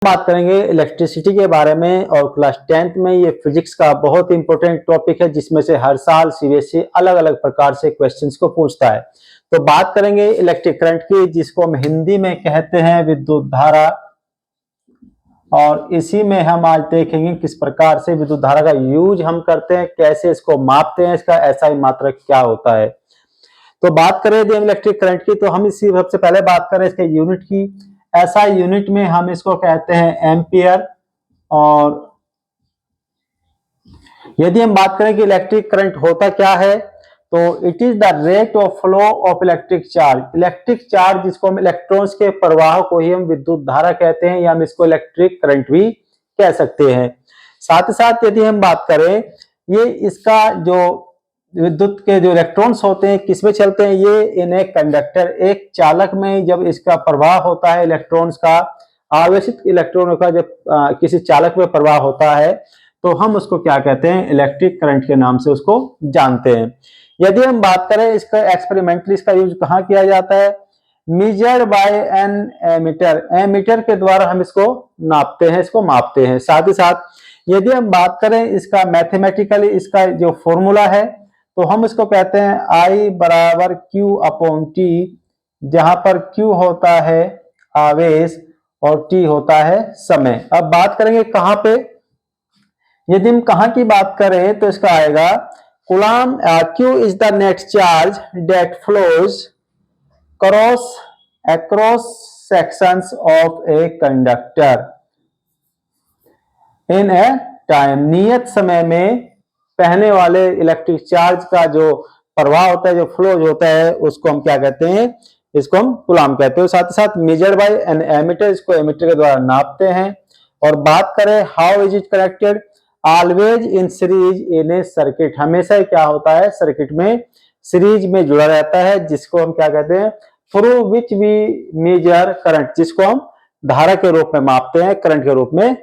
बात करेंगे इलेक्ट्रिसिटी के बारे में और क्लास 10th में ये फिजिक्स का बहुत इंपॉर्टेंट टॉपिक है जिसमें से हर साल सीबीएसई अलग-अलग प्रकार से क्वेश्चंस को पूछता है। तो बात करेंगे इलेक्ट्रिक करंट की, जिसको हम हिंदी में कहते हैं विद्युत धारा, और इसी में हम आज देखेंगे किस प्रकार से विद्युत धारा का यूज हम करते हैं, कैसे इसको मापते हैं, इसका एसआई मात्रक क्या होता है। तो बात करें यदि इलेक्ट्रिक करंट की, तो हम इसी सबसे पहले बात करें इसके यूनिट की। ऐसा यूनिट में हम इसको कहते हैं एम्पियर। और यदि हम बात करें कि इलेक्ट्रिक करंट होता क्या है, तो it is the rate of flow of electric charge. Electric charge जिसको हम इलेक्ट्रॉन्स के प्रवाह को ही हम विद्युत धारा कहते हैं, या हम इसको इलेक्ट्रिक करंट भी कह सकते हैं। साथ ही साथ यदि हम बात करें, ये इसका जो विद्युत के जो इलेक्ट्रॉन्स होते हैं किसमें चलते हैं, ये इन एक कंडक्टर, एक चालक में जब इसका प्रवाह होता है इलेक्ट्रॉन्स का, आवेशित इलेक्ट्रॉनों का जब किसी चालक में प्रवाह होता है, तो हम उसको क्या कहते हैं, इलेक्ट्रिक करंट के नाम से उसको जानते हैं। यदि हम बात करें इसका एक्सपेरिमेंटली इसका यूज कहाँ किया जाता है, measured by an ammeter, ammeter के द्वारा हम इसको नापते हैं, इसको मापते हैं। साथ ही साथ यदि हम बात करें इसका मैथमेटिकली, इसका जो फॉर्मूला है, तो हम इसको कहते हैं I बराबर Q अपॉन T, जहां पर Q होता है आवेश और T होता है समय। अब बात करेंगे कहां पे, यदि हम कहां की बात करें तो इसका आएगा coulomb. Q is the net charge that flows across sections of a conductor in a time। नियत समय में बहने वाले इलेक्ट्रिक चार्ज का जो प्रवाह होता है, जो फ्लो होता है, उसको हम क्या कहते हैं, इसको हम कूलम कहते हैं। साथ ही साथ मेजर्ड बाय एन एमीटर, इसको एमीटर के द्वारा नापते हैं। और बात करें how is it connected, always in series in A circuit, हमेशा क्या होता है, सर्किट में सीरीज में जुड़ा रहता है, जिसको हम क्या कहते हैं, through which we measure current, जिसको हम धारा के रूप में मापते हैं, करंट के रूप में